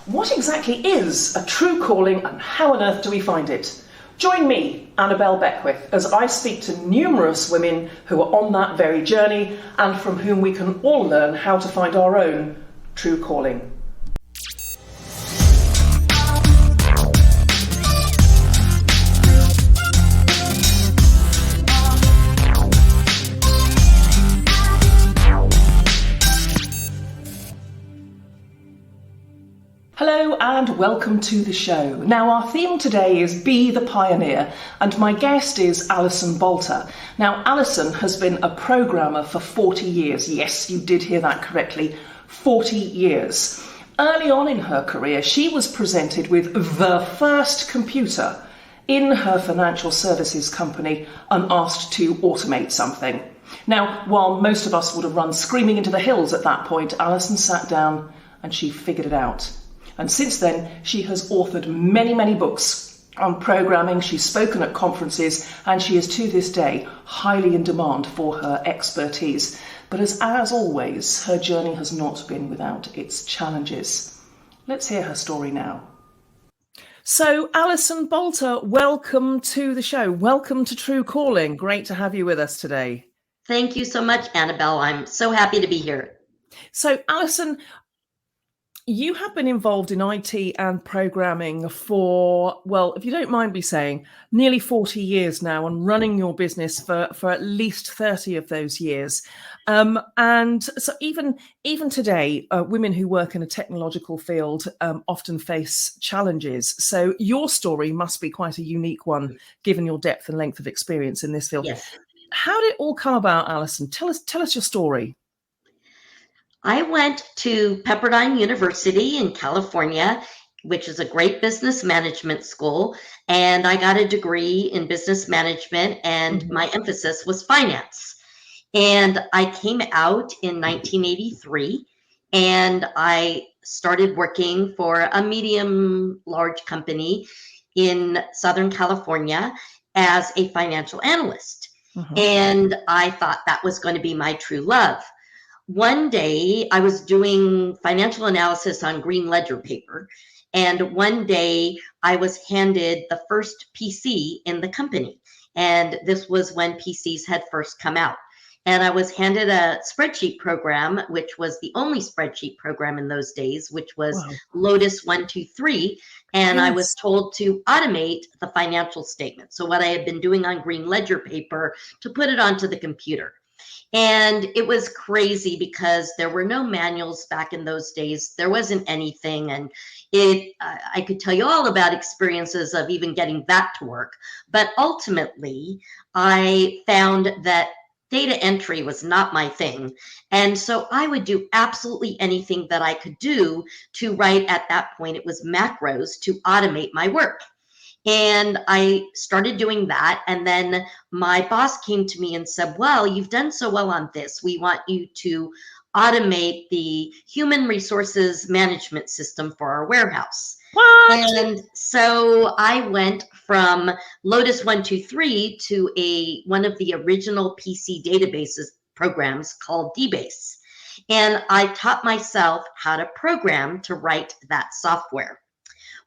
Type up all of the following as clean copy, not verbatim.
What exactly is a true calling and how on earth do we find it? Join me, Annabelle Beckwith, as I speak to numerous women who are on that very journey and from whom we can all learn how to find our own true calling. Hello and welcome to the show. Now our theme today is Be the Pioneer and my guest is Alison Balter. Now Alison has been a programmer for 40 years. Yes, you did hear that correctly, 40 years. Early on in her career, she was presented with the first computer in her financial services company and asked to automate something. Now, while most of us would have run screaming into the hills at that point, Alison sat down and she figured it out. And since then, she has authored many, many books on programming. She's spoken at conferences, and she is to this day highly in demand for her expertise. But as always, her journey has not been without its challenges. Let's hear her story now. So, Alison Balter, welcome to the show. Welcome to True Calling. Great to have you with us today. Thank you so much, Annabelle. I'm so happy to be here. So, Alison, you have been involved in IT and programming for, well, if you don't mind me saying, nearly 40 years now and running your business for at least 30 of those years. And so even today, women who work in a technological field often face challenges. So your story must be quite a unique one, given your depth and length of experience in this field. Yes. How did it all come about, Alison? Tell us your story. I went to Pepperdine University in California, which is a great business management school, and I got a degree in business management, and my emphasis was finance. And I came out in 1983, and I started working for a medium-large company in Southern California as a financial analyst. And I thought that was going to be my true love. One day I was doing financial analysis on green ledger paper, and one day I was handed the first PC in the company. And this was when PCs had first come out. And I was handed a spreadsheet program, which was the only spreadsheet program in those days, which was Lotus 123. And I was told to automate the financial statement. So what I had been doing on green ledger paper, to put it onto the computer. And it was crazy because there were no manuals back in those days. There wasn't anything. And I could tell you all about experiences of even getting that to work. But ultimately, I found that data entry was not my thing. And so I would do absolutely anything that I could do to write, at that point, it was macros, to automate my work. And I started doing that. And then my boss came to me and said, well, you've done so well on this. We want you to automate the human resources management system for our warehouse. What? And so I went from Lotus 123 to one of the original PC databases programs called DBase. And I taught myself how to program to write that software.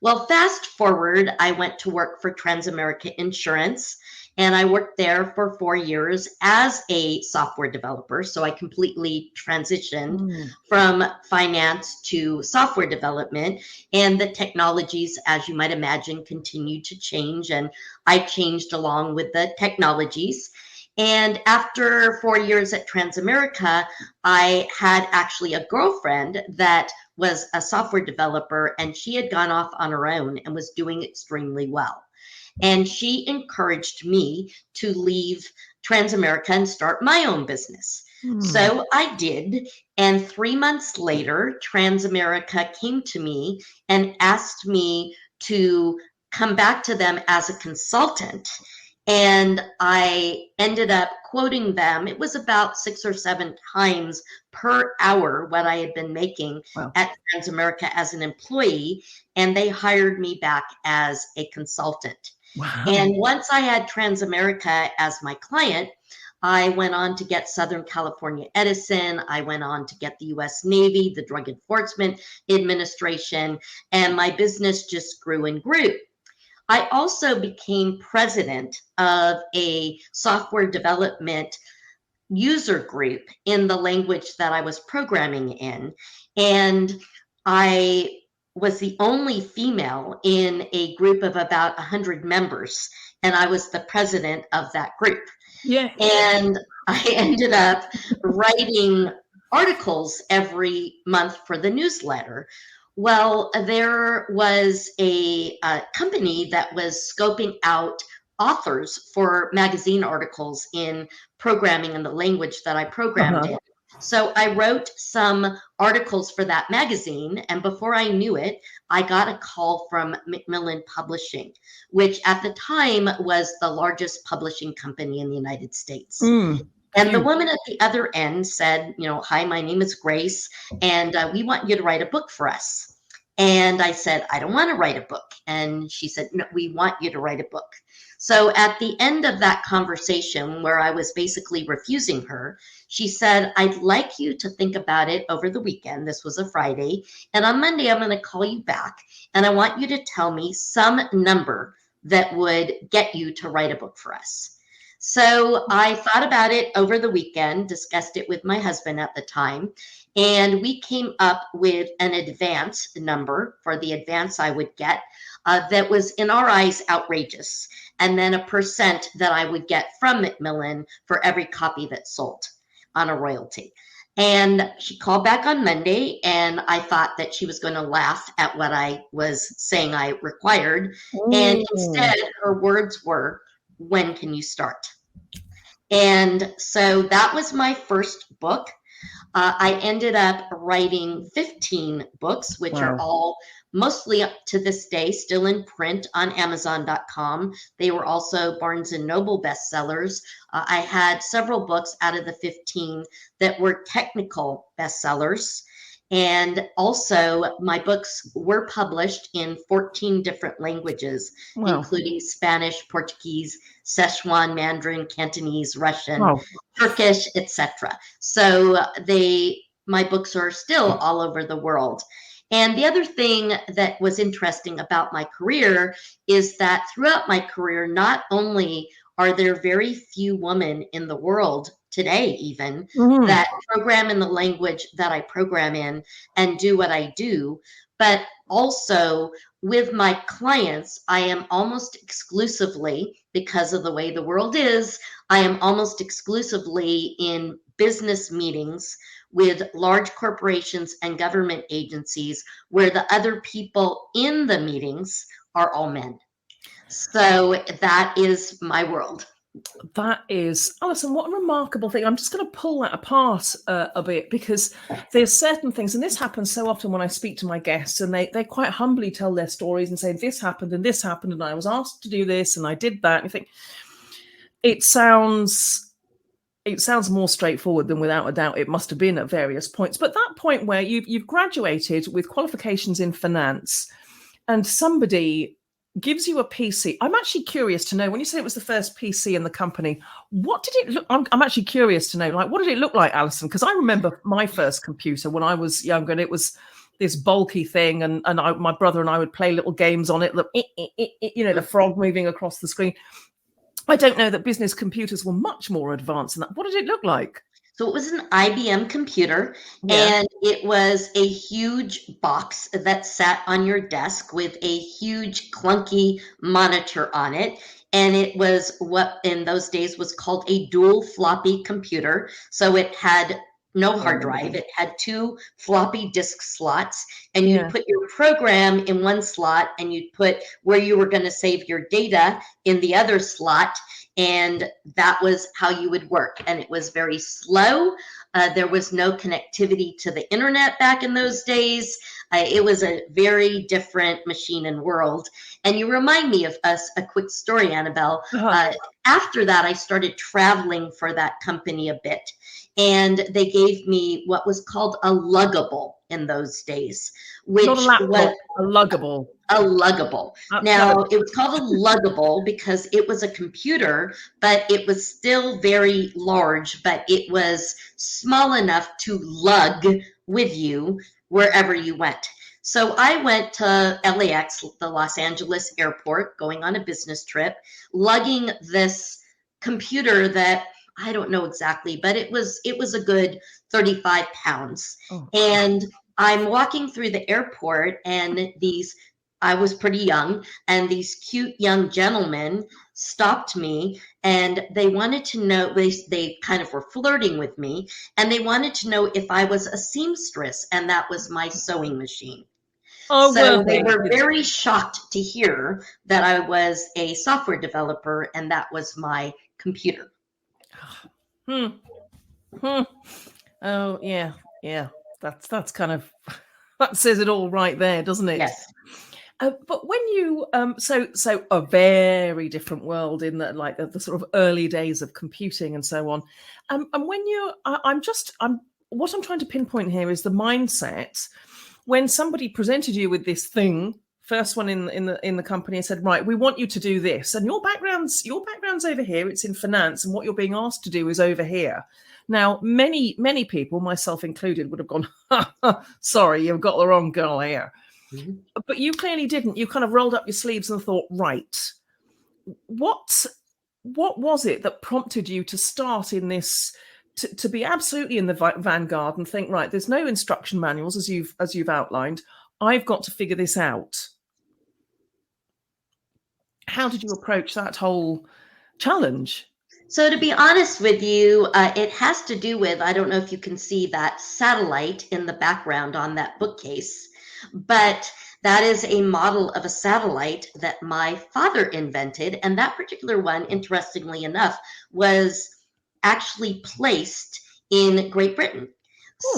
Well, fast forward, I went to work for Transamerica Insurance, and I worked there for 4 years as a software developer. So I completely transitioned from finance to software development, and the technologies, as you might imagine, continued to change, and I changed along with the technologies. And after 4 years at Transamerica, I had actually a girlfriend that was a software developer, and she had gone off on her own and was doing extremely well. And she encouraged me to leave Transamerica and start my own business. So I did. And 3 months later, Transamerica came to me and asked me to come back to them as a consultant. And I ended up quoting them. It was about 6 or 7 times per hour what I had been making at Transamerica as an employee. And they hired me back as a consultant. And once I had Transamerica as my client, I went on to get Southern California Edison. I went on to get the US Navy, the Drug Enforcement Administration, and my business just grew and grew. I also became president of a software development user group in the language that I was programming in. And I was the only female in a group of about 100 members, and I was the president of that group. Yeah. And I ended up writing articles every month for the newsletter. Well, there was a company that was scoping out authors for magazine articles in programming in the language that I programmed in. So I wrote some articles for that magazine, and before I knew it, I got a call from Macmillan Publishing, which at the time was the largest publishing company in the United States. And the woman at the other end said, hi, my name is Grace, and we want you to write a book for us. And I said, I don't want to write a book. And she said, no, we want you to write a book. So at the end of that conversation, where I was basically refusing her, she said, I'd like you to think about it over the weekend. This was a Friday. And on Monday, I'm going to call you back. And I want you to tell me some number that would get you to write a book for us. So I thought about it over the weekend, discussed it with my husband at the time, and we came up with an advance number for the advance I would get that was, in our eyes, outrageous, and then a percent that I would get from Macmillan for every copy that sold on a royalty. And she called back on Monday, and I thought that she was going to laugh at what I was saying I required. And instead, her words were, when can you start? And so that was my first book. I ended up writing 15 books, which are all mostly up to this day still in print on Amazon.com. They were also Barnes & Noble bestsellers. I had several books out of the 15 that were technical bestsellers. And also my books were published in 14 different languges, including Spanish, Portuguese, Szechuan, Mandarin, Cantonese, Russian, Turkish, etc. So my books are still all over the world. And the other thing that was interesting about my career is that throughout my career, not only are there very few women in the world today even that program in the language that I program in and do what I do, but also with my clients, I am almost exclusively, because of the way the world is, I am almost exclusively in business meetings with large corporations and government agencies where the other people in the meetings are all men. So that is my world. That is, Alison, what a remarkable thing. I'm just going to pull that apart a bit, because there's certain things, and this happens so often when I speak to my guests, and they quite humbly tell their stories and say, this happened, and I was asked to do this, and I did that. And you think, it sounds more straightforward than without a doubt it must have been at various points. But that point where you've graduated with qualifications in finance, and somebody gives you a PC. I'm actually curious to know, when you said it was the first PC in the company, what did it look? I'm actually curious to know, like, what did it look like, Alison? Because I remember my first computer when I was younger, and it was this bulky thing, and my brother and I would play little games on it, the frog moving across the screen. I don't know that business computers were much more advanced than that. What did it look like? So it was an IBM computer, and it was a huge box that sat on your desk with a huge clunky monitor on it. And it was what in those days was called a dual floppy computer. So it had no hard drive. It had 2 floppy disk slots, and you'd put your program in one slot, and you'd put where you were going to save your data in the other slot. And that was how you would work. And it was very slow. There was no connectivity to the internet back in those days. It was a very different machine and world. And you remind me of a quick story, Annabelle. After that, I started traveling for that company a bit. And they gave me what was called a luggable. in those days, Not a which was laptop, a luggable. a luggable. Got Now, it. it was called a luggable because it was a computer, but it was still very large, but it was small enough to lug with you wherever you went. So I went to LAX, the Los Angeles airport, going on a business trip, lugging this computer that I don't know exactly, but it was a good 35 pounds. Oh. And I'm walking through the airport, and I was pretty young, and these cute young gentlemen stopped me, and they wanted to know, they kind of were flirting with me, and they wanted to know if I was a seamstress, and that was my sewing machine. Oh, were So they they? were very shocked to hear that I was a software developer, and that was my computer. Hmm. Hmm. Oh, yeah. Yeah. That's kind of, that says it all right there, doesn't it? Yes. But when you so a very different world in the like the sort of early days of computing and so on, and when you I'm what I'm trying to pinpoint here is the mindset when somebody presented you with this thing, first one in the company, and said, right, we want you to do this, and your background's over here, it's in finance, and what you're being asked to do is over here. Now, many people, myself included, would have gone, sorry, you've got the wrong girl here. Mm-hmm. But you clearly didn't. You kind of rolled up your sleeves and thought, right, what was it that prompted you to start in this, to be absolutely in the vanguard and think, right, there's no instruction manuals as you've outlined. I've got to figure this out. How did you approach that whole challenge? So to be honest with you, it has to do with, I don't know if you can see that satellite in the background on that bookcase, but that is a model of a satellite that my father invented. And that particular one, interestingly enough, was actually placed in Great Britain.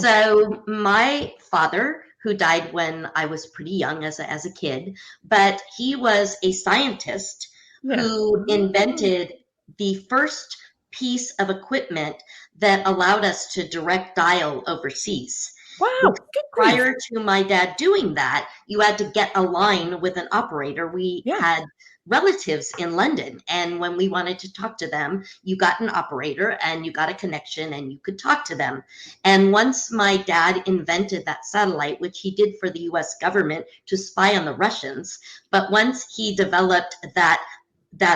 So my father, who died when I was pretty young as a kid, but he was a scientist who invented the first piece of equipment that allowed us to direct dial overseas. Wow. Prior to my dad doing that, you had to get a line with an operator. We had relatives in London, and when we wanted to talk to them, you got an operator and you got a connection and you could talk to them. And once my dad invented that satellite, which he did for the US government to spy on the Russians, but once he developed that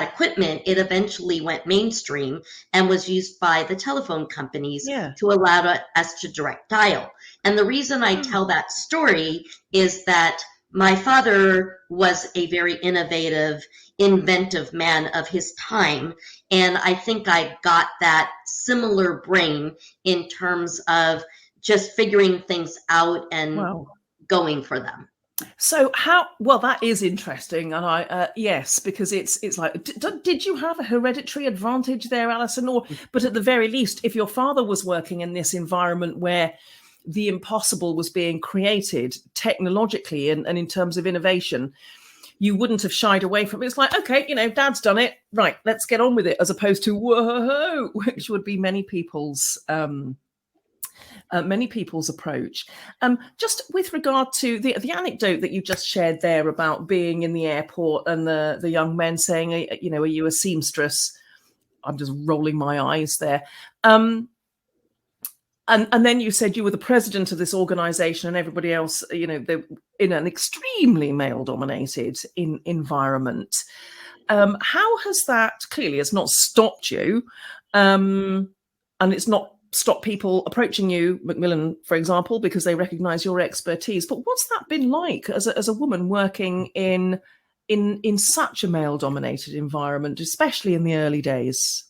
equipment, it eventually went mainstream and was used by the telephone companies to allow us to direct dial. And the reason I tell that story is that my father was a very innovative, inventive man of his time. And I think I got that similar brain in terms of just figuring things out and going for them. So that is interesting. And I, yes, because it's like, did you have a hereditary advantage there, Alison? But at the very least, if your father was working in this environment where the impossible was being created technologically and in terms of innovation, you wouldn't have shied away from it. It's like, okay, dad's done it. Right, let's get on with it, as opposed to, whoa, which would be many people's approach. Just with regard to the anecdote that you just shared there about being in the airport and the young men saying, are you a seamstress? I'm just rolling my eyes there. And then you said you were the president of this organization and everybody else, they're in an extremely male-dominated environment. How has that, clearly it's not stopped you, and it's not stopped people approaching you, Macmillan, for example, because they recognize your expertise. But what's that been like as a woman working in such a male-dominated environment, especially in the early days?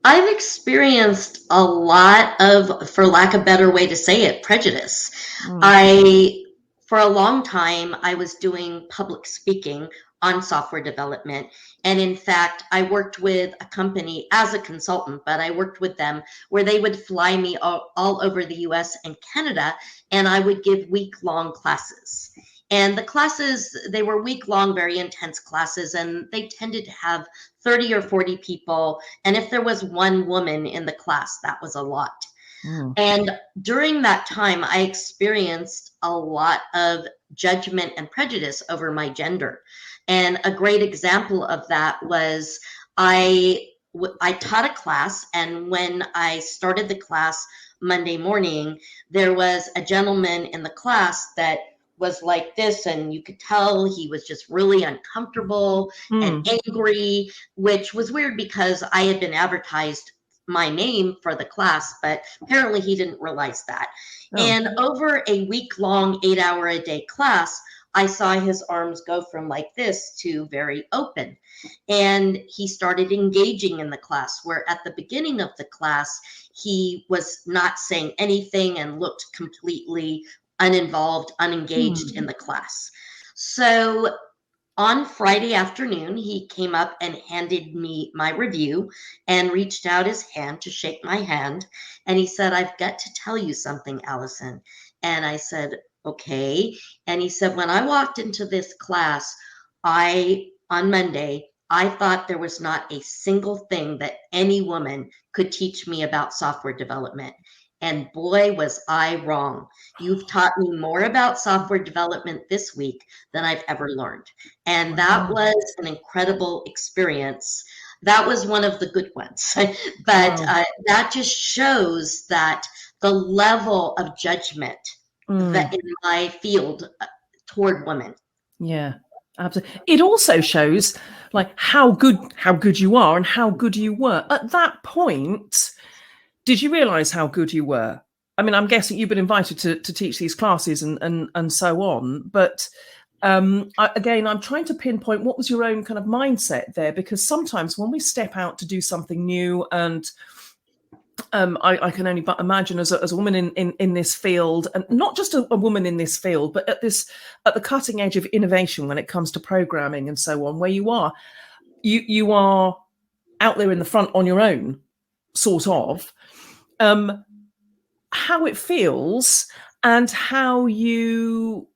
I've experienced a lot of, for lack of a better way to say it, prejudice. For a long time, I was doing public speaking on software development. And in fact, I worked with a company as a consultant, but I worked with them where they would fly me all over the US and Canada, and I would give week-long classes. And the classes, they were week-long, very intense classes, and they tended to have 30 or 40 people. And if there was one woman in the class, that was a lot. Mm. And during that time, I experienced a lot of judgment and prejudice over my gender. And a great example of that was I taught a class, and when I started the class Monday morning, there was a gentleman in the class that was like this, and you could tell he was just really uncomfortable and angry, which was weird because I had been advertised my name for the class, but apparently he didn't realize that. Oh. And over a week-long, 8-hour-a-day class, I saw his arms go from like this to very open. And he started engaging in the class, where at the beginning of the class, he was not saying anything and looked completely uninvolved, unengaged in the class. So on Friday afternoon, he came up and handed me my review and reached out his hand to shake my hand. And he said, "I've got to tell you something, Allison." And I said, "Okay." And he said, "When I walked into this class, on Monday, I thought there was not a single thing that any woman could teach me about software development. And boy, was I wrong. You've taught me more about software development this week than I've ever learned." And that was an incredible experience. That was one of the good ones. But that just shows that the level of judgment that in my field toward women. Yeah, absolutely. It also shows like how good you are and how good you were. At that point, did you realize how good you were? I mean, I'm guessing you've been invited to teach these classes and so on, but again, I'm trying to pinpoint what was your own kind of mindset there, because sometimes when we step out to do something new, and I can only but imagine as a woman in this field, and not just a woman in this field, but at the cutting edge of innovation when it comes to programming and so on, where you are out there in the front on your own, sort of, how it feels and how you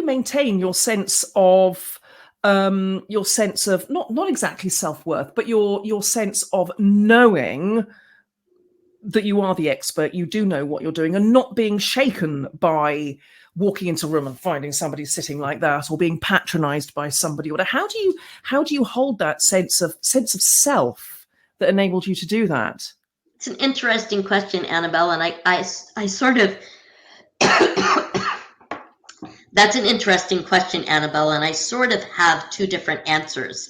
maintain your sense of not exactly self-worth, but your sense of knowing that you are the expert, you do know what you're doing, and not being shaken by walking into a room and finding somebody sitting like that, or being patronized by somebody. Or how do you hold that sense of self that enabled you to do that? It's an interesting question, Annabelle, and I sort of that's an interesting question, Annabelle, and I sort of have two different answers.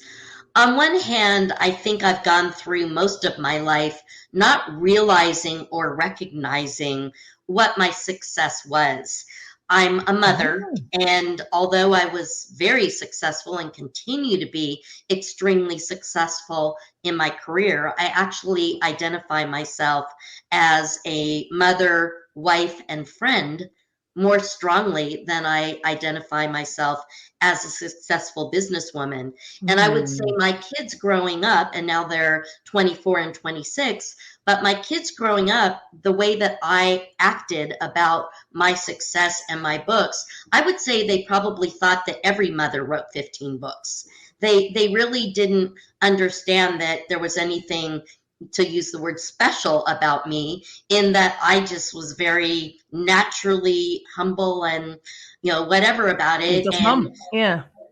On one hand, I think I've gone through most of my life not realizing or recognizing what my success was. I'm a mother, and although I was very successful and continue to be extremely successful in my career, I actually identify myself as a mother, wife, and friend more strongly than I identify myself as a successful businesswoman. And I would say my kids growing up, and now they're 24 and 26, but my kids growing up, the way that I acted about my success and my books, I would say they probably thought that every mother wrote 15 books. They really didn't understand that there was anything, to use the word, special about me, in that I just was very naturally humble and, whatever about it. And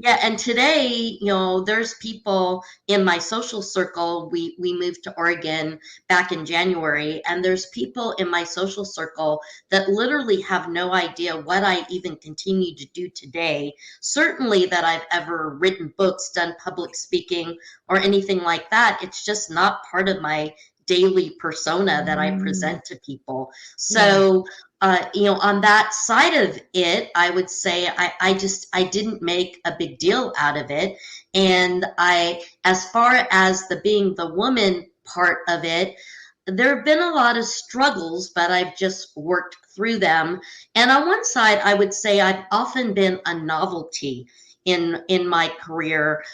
yeah, and today, there's people in my social circle. We moved to Oregon back in January, and there's people in my social circle that literally have no idea what I even continue to do today. Certainly that I've ever written books, done public speaking, or anything like that. It's just not part of my daily persona that I present to people. So on that side of it, I would say I didn't make a big deal out of it. And as far as being the woman part of it, there have been a lot of struggles, but I've just worked through them. And on one side, I would say I've often been a novelty in my career.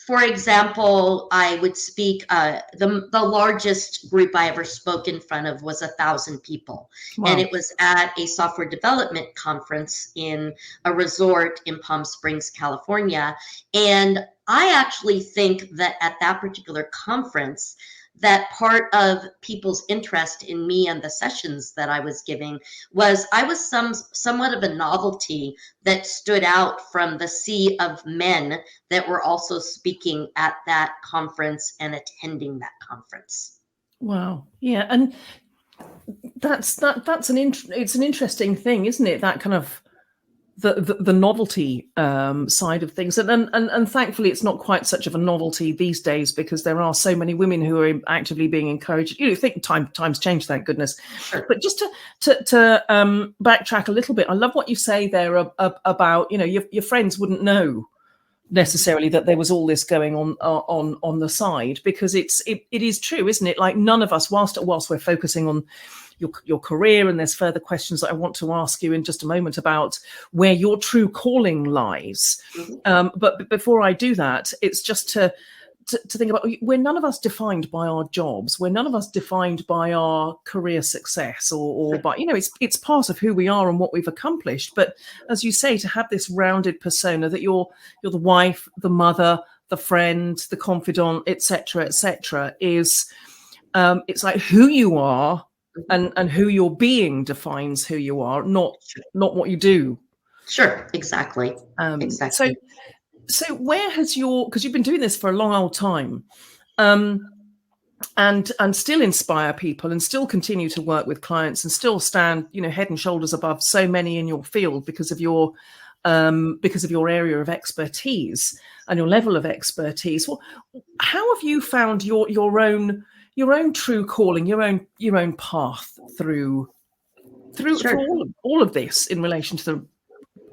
For example, I would speak, the largest group I ever spoke in front of was 1,000 people. Wow. And it was at a software development conference in a resort in Palm Springs, California. And I actually think that at that particular conference, that part of people's interest in me and the sessions that I was giving was I was somewhat of a novelty that stood out from the sea of men that were also speaking at that conference and attending that conference. Wow. Yeah. And that's it's an interesting thing, isn't it? That kind of the novelty side of things, and thankfully it's not quite such of a novelty these days, because there are so many women who are actively being encouraged. You know, think times change, thank goodness. Sure. But just to backtrack a little bit, I love what you say there about, you know, your friends wouldn't know necessarily that there was all this going on the side, because it is true, isn't it? Like, none of us, whilst we're focusing on your career, and there's further questions that I want to ask you in just a moment about where your true calling lies. But before I do that, it's just to think about, we're none of us defined by our jobs. We're none of us defined by our career success or by, you know, it's part of who we are and what we've accomplished. But as you say, to have this rounded persona that you're the wife, the mother, the friend, the confidant, etc., is it's like who you are. And who you're being defines who you are, not what you do. Sure, exactly. Exactly. So where has because you've been doing this for a long old time, and still inspire people, and still continue to work with clients, and still stand, you know, head and shoulders above so many in your field because of your area of expertise and your level of expertise. Well, how have you found your own true calling, your own path through all of this in relation to the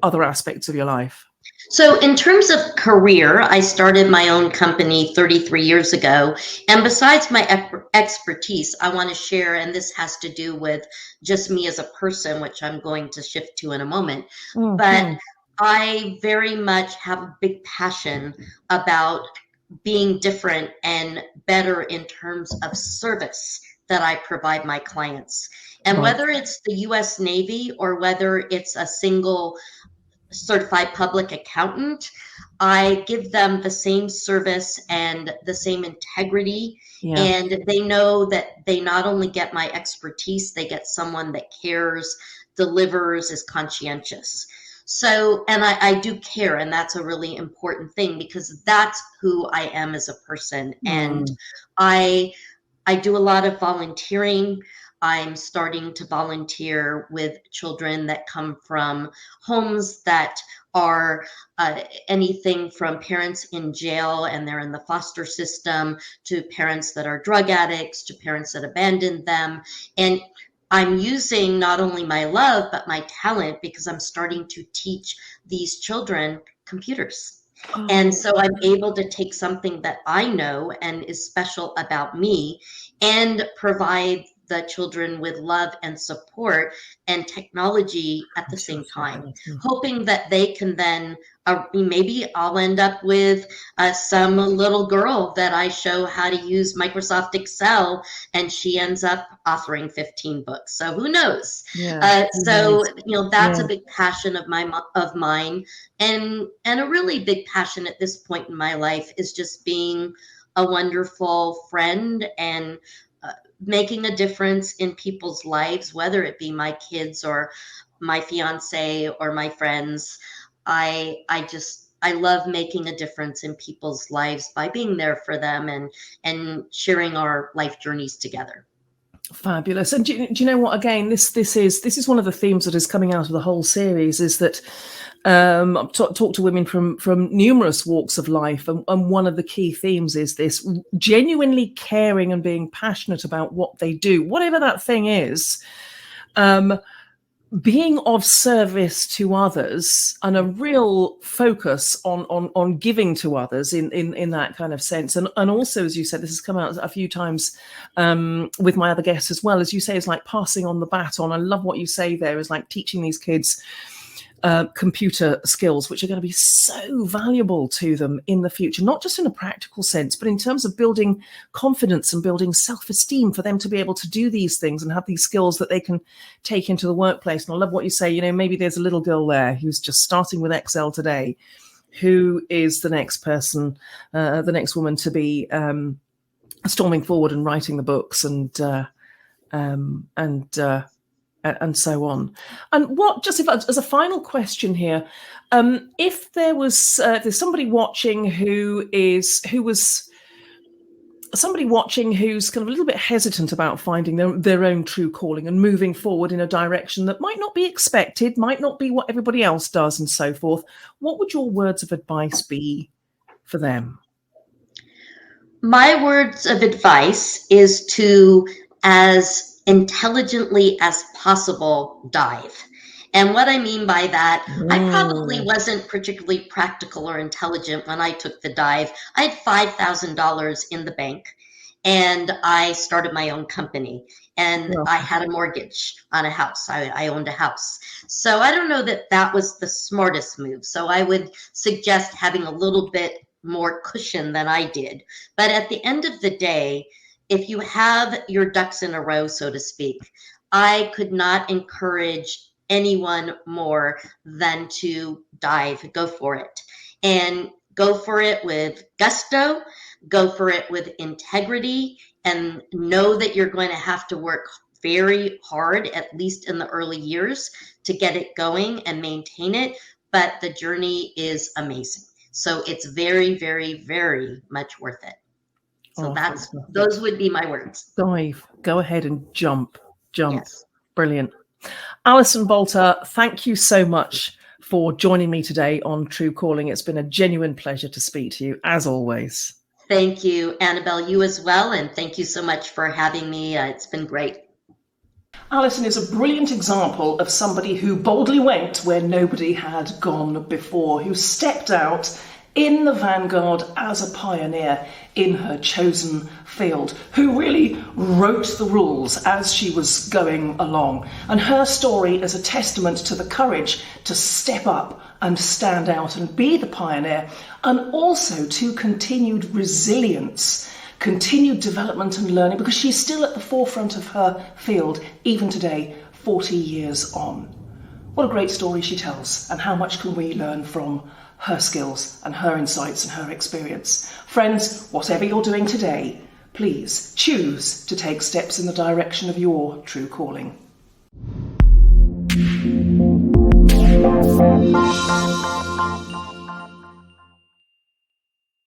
other aspects of your life? So in terms of career, I started my own company 33 years ago. And besides my expertise, I want to share, and this has to do with just me as a person, which I'm going to shift to in a moment. Mm-hmm. But I very much have a big passion about being different and better in terms of service that I provide my clients. And whether it's the US Navy or whether it's a single certified public accountant, I give them the same service and the same integrity. Yeah. And they know that they not only get my expertise, they get someone that cares, delivers, is conscientious. So, and I do care, and that's a really important thing, because that's who I am as a person. And I do a lot of volunteering. I'm starting to volunteer with children that come from homes that are anything from parents in jail and they're in the foster system, to parents that are drug addicts, to parents that abandoned them. And I'm using not only my love, but my talent, because I'm starting to teach these children computers. And so I'm able to take something that I know and is special about me and provide the children with love and support and technology at the same time, hoping that they can then, maybe I'll end up with some little girl that I show how to use Microsoft Excel, and she ends up authoring 15 books. So who knows? Yeah. So, you know, that's a big passion of mine. And a really big passion at this point in my life is just being a wonderful friend and making a difference in people's lives, whether it be my kids or my fiance or my friends. I love making a difference in people's lives by being there for them and sharing our life journeys together. Fabulous. And do you know what? Again, this is one of the themes that is coming out of the whole series, is that I've talked to women from numerous walks of life, and one of the key themes is this: genuinely caring and being passionate about what they do, whatever that thing is, being of service to others, and a real focus on giving to others in that kind of sense. And also, as you said, this has come out a few times with my other guests as well, as you say, is like passing on the baton. I love what you say there, is like teaching these kids computer skills, which are going to be so valuable to them in the future, not just in a practical sense, but in terms of building confidence and building self-esteem for them to be able to do these things and have these skills that they can take into the workplace. And I love what you say, you know, maybe there's a little girl there who's just starting with Excel today, who is the next person, the next woman to be storming forward and writing the books and so on. And what, just if, as a final question here, if there's somebody watching who's kind of a little bit hesitant about finding their own true calling and moving forward in a direction that might not be expected, might not be what everybody else does and so forth, what would your words of advice be for them? My words of advice is to, as intelligently as possible, dive. And what I mean by that, I probably wasn't particularly practical or intelligent when I took the dive. I had $5,000 in the bank, and I started my own company, and I had a mortgage on a house. I owned a house. So I don't know that that was the smartest move. So I would suggest having a little bit more cushion than I did. But at the end of the day, if you have your ducks in a row, so to speak, I could not encourage anyone more than to dive, go for it. And go for it with gusto, go for it with integrity, and know that you're going to have to work very hard, at least in the early years, to get it going and maintain it. But the journey is amazing. So it's very, very, very much worth it. So those would be my words. Dive, go ahead and jump. Yes. Brilliant. Alison Balter, thank you so much for joining me today on True Calling. It's been a genuine pleasure to speak to you, as always. Thank you, Annabelle, you as well. And thank you so much for having me. It's been great. Alison is a brilliant example of somebody who boldly went where nobody had gone before, who stepped out in the vanguard as a pioneer in her chosen field, who really wrote the rules as she was going along. And her story is a testament to the courage to step up and stand out and be the pioneer, and also to continued resilience, continued development and learning, because she's still at the forefront of her field, even today, 40 years on. What a great story she tells, and how much can we learn from her skills and her insights and her experience. Friends, whatever you're doing today, please choose to take steps in the direction of your true calling.